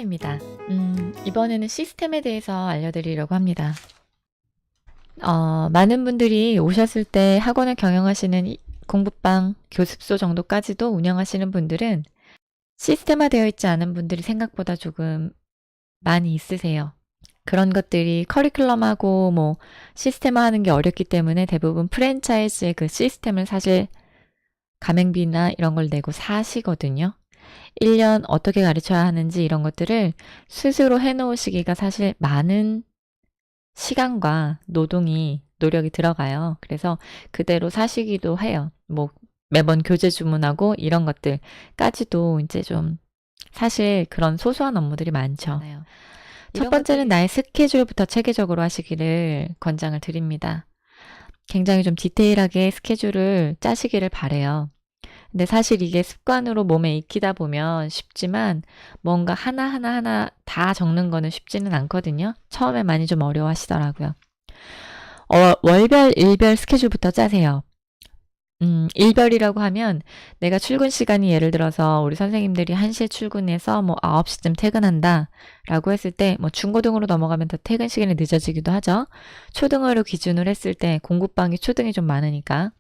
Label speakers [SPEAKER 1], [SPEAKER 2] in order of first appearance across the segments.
[SPEAKER 1] 시간입니다. 이번에는 시스템에 대해서 알려드리려고 합니다. 많은 분들이 오셨을 때 학원을 경영하시는 공부방, 교습소 정도까지도 운영하시는 분들은 시스템화되어 있지 않은 분들이 생각보다 조금 많이 있으세요. 그런 것들이 커리큘럼하고 뭐 시스템화하는 게 어렵기 때문에 대부분 프랜차이즈의 그 시스템을 사실 가맹비나 이런 걸 내고 사시거든요. 1년 어떻게 가르쳐야 하는지 이런 것들을 스스로 해놓으시기가 사실 많은 시간과 노력이 들어가요. 그래서 그대로 사시기도 해요. 뭐 매번 교재 주문하고 이런 것들까지도 이제 좀 사실 그런 소소한 업무들이 많죠. 첫 번째는 나의 스케줄부터 체계적으로 하시기를 권장을 드립니다. 굉장히 좀 디테일하게 스케줄을 짜시기를 바래요. 근데 사실 이게 습관으로 몸에 익히다 보면 쉽지만 뭔가 하나 다 적는 거는 쉽지는 않거든요. 처음에 많이 좀 어려워하시더라고요. 월별, 일별 스케줄부터 짜세요. 일별이라고 하면 내가 출근 시간이 예를 들어서 우리 선생님들이 1시에 출근해서 뭐 9시쯤 퇴근한다 라고 했을 때 뭐 중고등으로 넘어가면 더 퇴근 시간이 늦어지기도 하죠. 초등으로 기준으로 했을 때 공부방이 초등이 좀 많으니까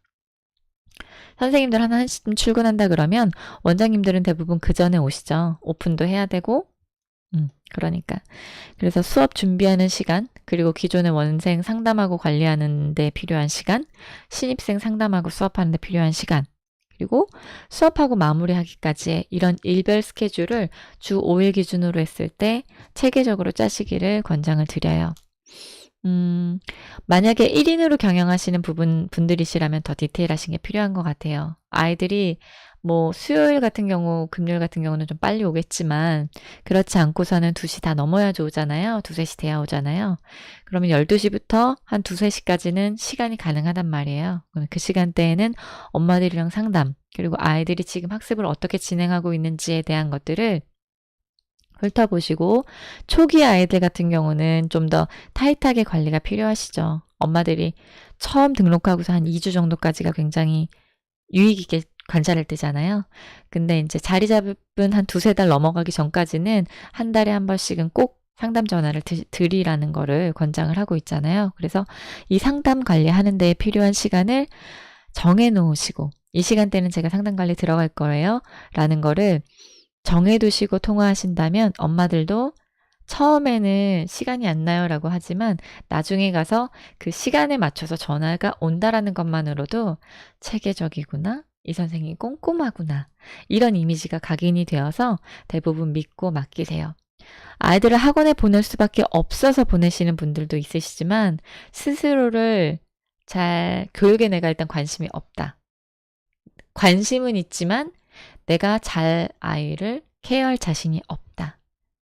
[SPEAKER 1] 선생님들 한 1시쯤 출근한다 그러면 원장님들은 대부분 그 전에 오시죠. 오픈도 해야 되고 그러니까. 그래서 수업 준비하는 시간, 그리고 기존의 원생 상담하고 관리하는 데 필요한 시간, 신입생 상담하고 수업하는 데 필요한 시간, 그리고 수업하고 마무리하기까지의 이런 일별 스케줄을 주 5일 기준으로 했을 때 체계적으로 짜시기를 권장을 드려요. 만약에 1인으로 경영하시는 분들이시라면 더 디테일하신 게 필요한 것 같아요. 아이들이 뭐 수요일 같은 경우, 금요일 같은 경우는 좀 빨리 오겠지만 그렇지 않고서는 2시 다 넘어야지 오잖아요. 2, 3시 돼야 오잖아요. 그러면 12시부터 한 2, 3시까지는 시간이 가능하단 말이에요. 그 시간대에는 엄마들이랑 상담, 그리고 아이들이 지금 학습을 어떻게 진행하고 있는지에 대한 것들을 훑어보시고 초기 아이들 같은 경우는 좀 더 타이트하게 관리가 필요하시죠. 엄마들이 처음 등록하고서 한 2주 정도까지가 굉장히 유익 있게 관찰할 때잖아요. 근데 이제 자리 잡은 한 2-3달 넘어가기 전까지는 한 달에 한 번씩은 꼭 상담 전화를 드리라는 거를 권장을 하고 있잖아요. 그래서 이 상담 관리하는 데 필요한 시간을 정해 놓으시고 이 시간대는 제가 상담 관리 들어갈 거예요. 라는 거를 정해두시고 통화하신다면 엄마들도 처음에는 시간이 안 나요 라고 하지만 나중에 가서 그 시간에 맞춰서 전화가 온다라는 것만으로도 체계적이구나, 이 선생님이 꼼꼼하구나, 이런 이미지가 각인이 되어서 대부분 믿고 맡기세요. 아이들을 학원에 보낼 수밖에 없어서 보내시는 분들도 있으시지만 스스로를 교육에 내가 일단 관심이 없다. 관심은 있지만 내가 아이를 케어할 자신이 없다.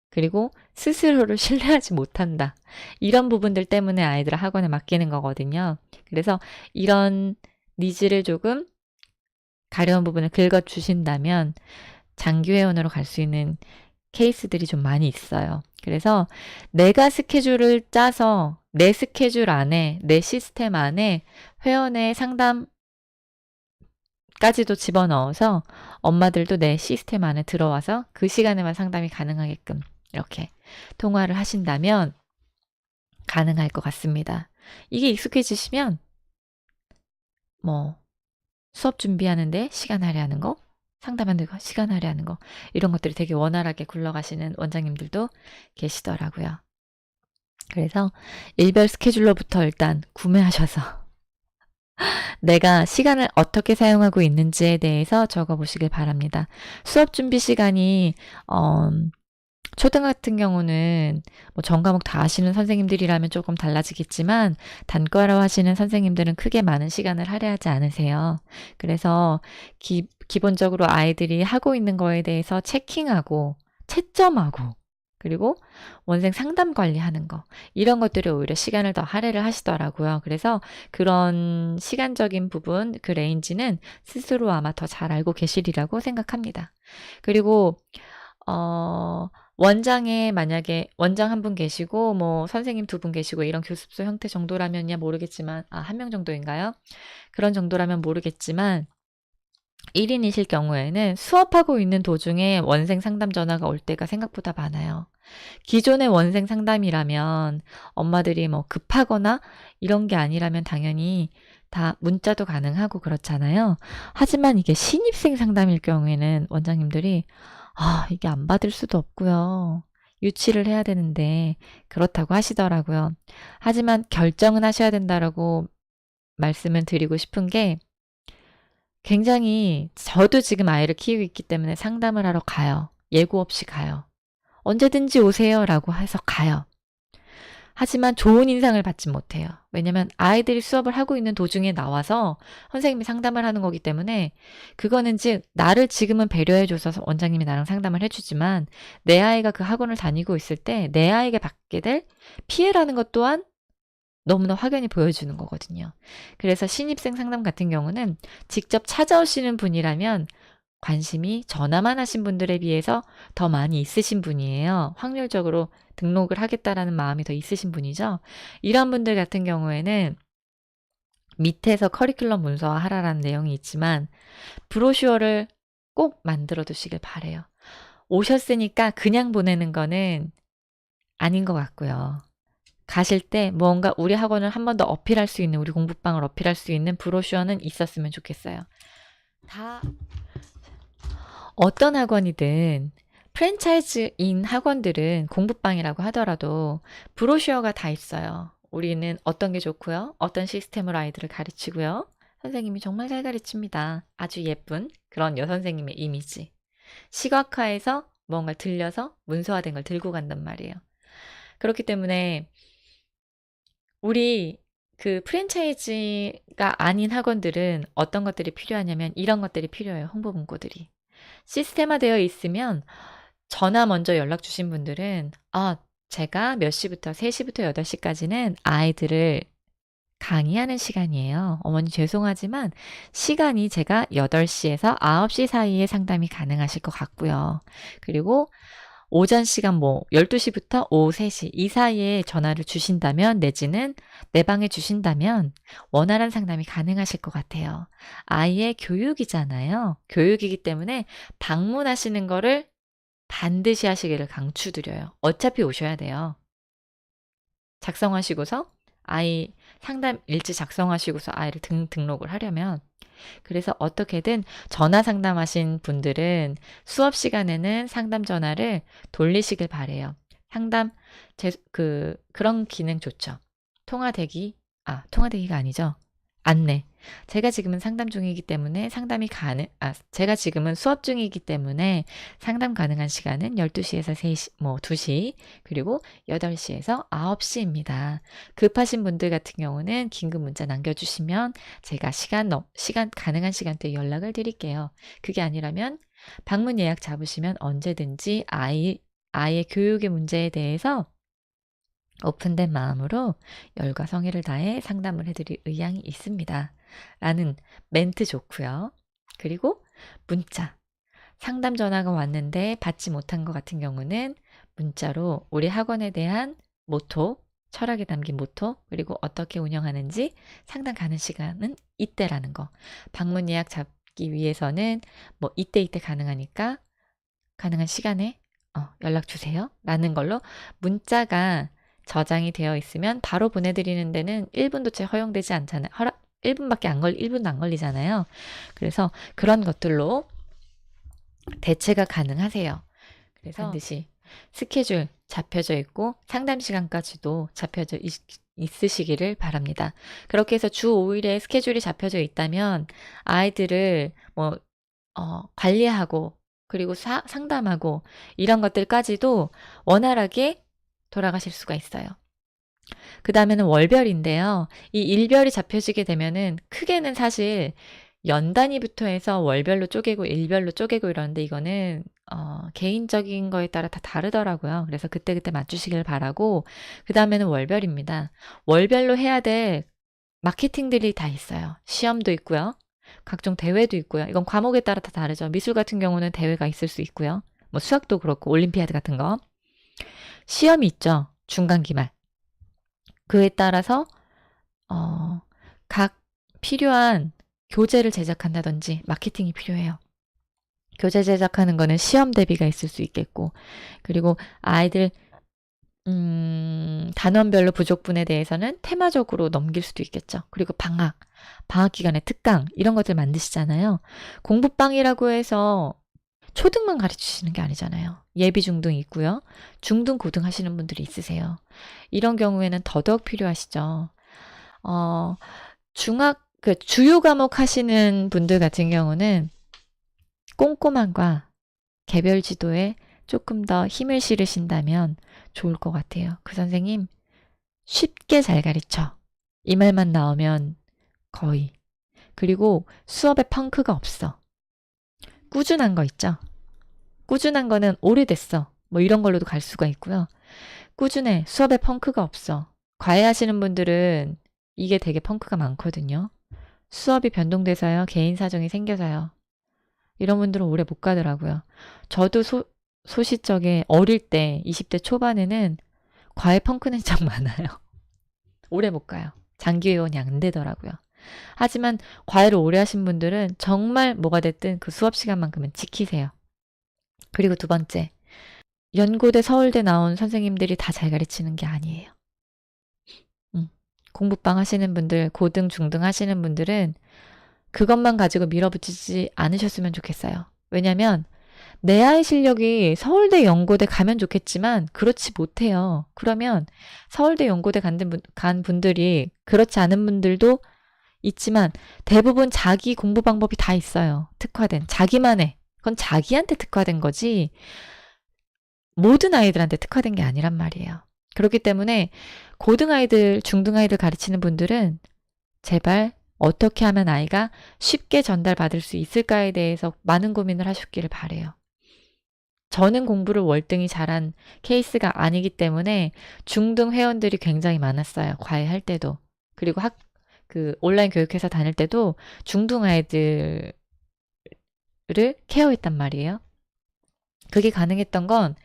[SPEAKER 1] 그리고 스스로를 신뢰하지 못한다. 이런 부분들 때문에 아이들을 학원에 맡기는 거거든요. 그래서 이런 니즈를 조금 가려운 부분을 긁어주신다면 장기 회원으로 갈 수 있는 케이스들이 좀 많이 있어요. 그래서 내가 스케줄을 짜서 내 스케줄 안에, 내 시스템 안에 회원의 상담 까지도 집어넣어서 엄마들도 내 시스템 안에 들어와서 그 시간에만 상담이 가능하게끔 이렇게 통화를 하신다면 가능할 것 같습니다. 이게 익숙해지시면 뭐 수업 준비하는데 시간 할애하는 거, 상담하는 거 시간 할애하는 거, 이런 것들이 되게 원활하게 굴러가시는 원장님들도 계시더라고요. 그래서 일별 스케줄러부터 일단 구매하셔서 내가 시간을 어떻게 사용하고 있는지에 대해서 적어보시길 바랍니다. 수업 준비 시간이 초등 같은 경우는 뭐 전 과목 다 하시는 선생님들이라면 조금 달라지겠지만 단과로 하시는 선생님들은 크게 많은 시간을 할애하지 않으세요. 그래서 기본적으로 아이들이 하고 있는 거에 대해서 체킹하고 채점하고 그리고 원생 상담 관리하는 거, 이런 것들이 오히려 시간을 더 할애를 하시더라고요. 그래서 그런 시간적인 부분, 그 레인지는 스스로 아마 더 잘 알고 계시리라고 생각합니다. 그리고 원장에 만약에 원장 한 분 계시고 뭐 선생님 2분 계시고 이런 교습소 형태 정도라면야 모르겠지만 1명 정도인가요? 그런 정도라면 모르겠지만 1인이실 경우에는 수업하고 있는 도중에 원생 상담 전화가 올 때가 생각보다 많아요. 기존의 원생 상담이라면 엄마들이 뭐 급하거나 이런 게 아니라면 당연히 다 문자도 가능하고 그렇잖아요. 하지만 이게 신입생 상담일 경우에는 원장님들이 이게 안 받을 수도 없고요. 유치를 해야 되는데 그렇다고 하시더라고요. 하지만 결정은 하셔야 된다라고 말씀을 드리고 싶은 게 굉장히 저도 지금 아이를 키우고 있기 때문에 상담을 하러 가요. 예고 없이 가요. 언제든지 오세요라고 해서 가요. 하지만 좋은 인상을 받지 못해요. 왜냐면 아이들이 수업을 하고 있는 도중에 나와서 선생님이 상담을 하는 거기 때문에 그거는 즉 나를 지금은 배려해줘서 원장님이 나랑 상담을 해주지만 내 아이가 그 학원을 다니고 있을 때 내 아이에게 받게 될 피해라는 것 또한 너무나 확연히 보여주는 거거든요. 그래서 신입생 상담 같은 경우는 직접 찾아오시는 분이라면 관심이 전화만 하신 분들에 비해서 더 많이 있으신 분이에요. 확률적으로 등록을 하겠다라는 마음이 더 있으신 분이죠. 이런 분들 같은 경우에는 밑에서 커리큘럼 문서화 하라라는 내용이 있지만 브로슈어를 꼭 만들어 두시길 바래요. 오셨으니까 그냥 보내는 거는 아닌 것 같고요. 가실 때 뭔가 우리 학원을 한 번 더 어필할 수 있는, 우리 공부방을 어필할 수 있는 브로슈어는 있었으면 좋겠어요. 다 어떤 학원이든 프랜차이즈인 학원들은 공부방이라고 하더라도 브로슈어가 다 있어요. 우리는 어떤 게 좋고요. 어떤 시스템으로 아이들을 가르치고요. 선생님이 정말 잘 가르칩니다. 아주 예쁜 그런 여선생님의 이미지. 시각화해서 뭔가 들려서 문서화된 걸 들고 간단 말이에요. 그렇기 때문에 우리 그 프랜차이즈가 아닌 학원들은 어떤 것들이 필요하냐면 이런 것들이 필요해요. 홍보 문구들이. 시스템화되어 있으면 전화 먼저 연락 주신 분들은 제가 몇 시부터 3시부터 8시까지는 아이들을 강의하는 시간이에요. 어머니 죄송하지만 시간이 제가 8시에서 9시 사이에 상담이 가능하실 것 같고요. 그리고 오전 시간 뭐 12시부터 오후 3시 이 사이에 전화를 주신다면 내지는 내 방에 주신다면 원활한 상담이 가능하실 것 같아요. 아이의 교육이잖아요. 교육이기 때문에 방문하시는 거를 반드시 하시기를 강추드려요. 어차피 오셔야 돼요. 작성하시고서 아이 상담 일지 작성하시고서 아이를 등록을 하려면 그래서 어떻게든 전화 상담하신 분들은 수업 시간에는 상담 전화를 돌리시길 바래요. 상담 그런 기능 좋죠. 통화대기가 아니죠. 안내. 제가 지금은 상담 중이기 때문에 제가 지금은 수업 중이기 때문에 상담 가능한 시간은 12시에서 3시, 뭐 2시, 그리고 8시에서 9시입니다. 급하신 분들 같은 경우는 긴급 문자 남겨주시면 제가 시간 가능한 시간대에 연락을 드릴게요. 그게 아니라면 방문 예약 잡으시면 언제든지 아이의 교육의 문제에 대해서 오픈된 마음으로 열과 성의를 다해 상담을 해드릴 의향이 있습니다. 라는 멘트 좋고요. 그리고 문자. 상담 전화가 왔는데 받지 못한 것 같은 경우는 문자로 우리 학원에 대한 모토, 철학에 담긴 모토, 그리고 어떻게 운영하는지 상담 가는 시간은 이때라는 거. 방문 예약 잡기 위해서는 뭐 이때 가능하니까 가능한 시간에 연락 주세요. 라는 걸로 문자가 저장이 되어 있으면 바로 보내드리는 데는 1분도 채 허용되지 않잖아요. 1분도 안 걸리잖아요. 그래서 그런 것들로 대체가 가능하세요. 그래서 반드시 스케줄 잡혀져 있고 상담 시간까지도 잡혀져 있으시기를 바랍니다. 그렇게 해서 주 5일에 스케줄이 잡혀져 있다면 아이들을 관리하고 그리고 상담하고 이런 것들까지도 원활하게 돌아가실 수가 있어요. 그 다음에는 월별인데요. 이 일별이 잡혀지게 되면은 크게는 사실 연 단위부터 해서 월별로 쪼개고 일별로 쪼개고 이러는데 이거는 개인적인 거에 따라 다 다르더라고요. 그래서 그때그때 맞추시길 바라고 그 다음에는 월별입니다. 월별로 해야 될 마케팅들이 다 있어요. 시험도 있고요. 각종 대회도 있고요. 이건 과목에 따라 다 다르죠. 미술 같은 경우는 대회가 있을 수 있고요. 뭐 수학도 그렇고 올림피아드 같은 거. 시험이 있죠. 중간 기말. 그에 따라서 각 필요한 교재를 제작한다든지 마케팅이 필요해요. 교재 제작하는 거는 시험 대비가 있을 수 있겠고, 그리고 아이들 단원별로 부족분에 대해서는 테마적으로 넘길 수도 있겠죠. 그리고 방학 기간에 특강 이런 것들 만드시잖아요. 공부방이라고 해서 초등만 가르치시는 게 아니잖아요. 예비 중등 있고요. 중등 고등 하시는 분들이 있으세요. 이런 경우에는 더더욱 필요하시죠. 주요 과목 하시는 분들 같은 경우는 꼼꼼함과 개별 지도에 조금 더 힘을 실으신다면 좋을 것 같아요. 그 선생님 쉽게 잘 가르쳐. 이 말만 나오면 거의. 그리고 수업에 펑크가 없어. 꾸준한 거 있죠? 꾸준한 거는 오래됐어. 뭐 이런 걸로도 갈 수가 있고요. 꾸준해. 수업에 펑크가 없어. 과외하시는 분들은 이게 되게 펑크가 많거든요. 수업이 변동돼서요. 개인 사정이 생겨서요. 이런 분들은 오래 못 가더라고요. 저도 소시적에 어릴 때 20대 초반에는 과외 펑크는 참 많아요. 오래 못 가요. 장기회원이 안 되더라고요. 하지만 과외를 오래 하신 분들은 정말 뭐가 됐든 그 수업 시간만큼은 지키세요. 그리고 두 번째, 연고대, 서울대 나온 선생님들이 다 잘 가르치는 게 아니에요. 공부방 하시는 분들, 고등, 중등 하시는 분들은 그것만 가지고 밀어붙이지 않으셨으면 좋겠어요. 왜냐면 내 아이 실력이 서울대, 연고대 가면 좋겠지만 그렇지 못해요. 그러면 서울대, 연고대 간 분들이 그렇지 않은 분들도 있지만 대부분 자기 공부 방법이 다 있어요. 특화된. 자기만의. 그건 자기한테 특화된 거지 모든 아이들한테 특화된 게 아니란 말이에요. 그렇기 때문에 고등 아이들, 중등 아이들 가르치는 분들은 제발 어떻게 하면 아이가 쉽게 전달받을 수 있을까에 대해서 많은 고민을 하셨기를 바래요. 저는 공부를 월등히 잘한 케이스가 아니기 때문에 중등 회원들이 굉장히 많았어요. 과외할 때도. 그리고 온라인 교육회사 다닐 때도 중등 아이들을 케어했단 말이에요. 그게 가능했던 건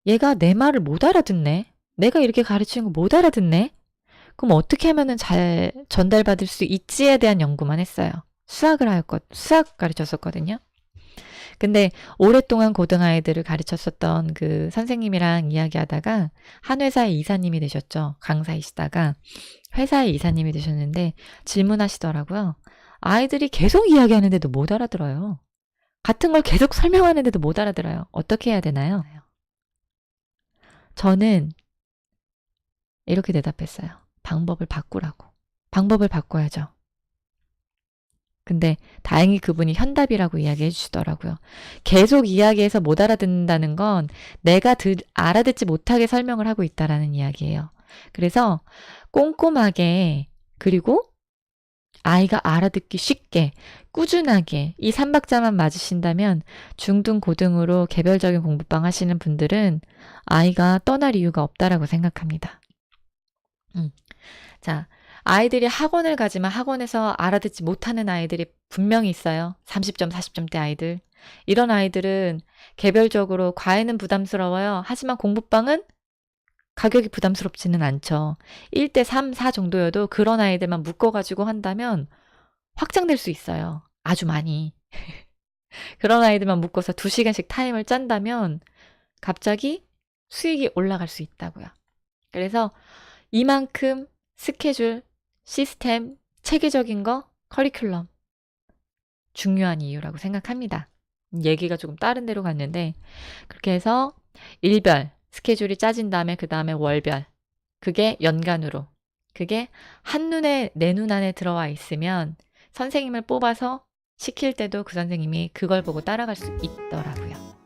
[SPEAKER 1] 얘가 내 말을 못 알아듣네. 내가 이렇게 가르치는 거 못 알아듣네. 그럼 어떻게 하면은 잘 전달받을 수 있지에 대한 연구만 했어요. 수학 가르쳤었거든요. 근데 오랫동안 고등아이들을 가르쳤었던 그 선생님이랑 이야기하다가 한 회사의 이사님이 되셨죠. 강사이시다가 회사의 이사님이 되셨는데 질문하시더라고요. 아이들이 계속 이야기하는데도 못 알아들어요. 같은 걸 계속 설명하는데도 못 알아들어요. 어떻게 해야 되나요? 저는 이렇게 대답했어요. 방법을 바꾸라고. 방법을 바꿔야죠. 근데 다행히 그분이 현답이라고 이야기해 주시더라고요. 계속 이야기해서 못 알아듣는다는 건 내가 알아듣지 못하게 설명을 하고 있다라는 이야기예요. 그래서 꼼꼼하게 그리고 아이가 알아듣기 쉽게 꾸준하게 이 3박자만 맞으신다면 중등 고등으로 개별적인 공부방 하시는 분들은 아이가 떠날 이유가 없다라고 생각합니다. 자, 아이들이 학원을 가지만 학원에서 알아듣지 못하는 아이들이 분명히 있어요. 30점, 40점대 아이들. 이런 아이들은 개별적으로 과외는 부담스러워요. 하지만 공부방은 가격이 부담스럽지는 않죠. 1대 3, 4 정도여도 그런 아이들만 묶어가지고 한다면 확장될 수 있어요. 아주 많이. 그런 아이들만 묶어서 2시간씩 타임을 짠다면 갑자기 수익이 올라갈 수 있다고요. 그래서 이만큼 스케줄, 시스템, 체계적인 거, 커리큘럼 중요한 이유라고 생각합니다. 얘기가 조금 다른 데로 갔는데 그렇게 해서 일별 스케줄이 짜진 다음에 그 다음에 월별 그게 연간으로 그게 한눈에 내 눈 안에 들어와 있으면 선생님을 뽑아서 시킬 때도 그 선생님이 그걸 보고 따라갈 수 있더라고요.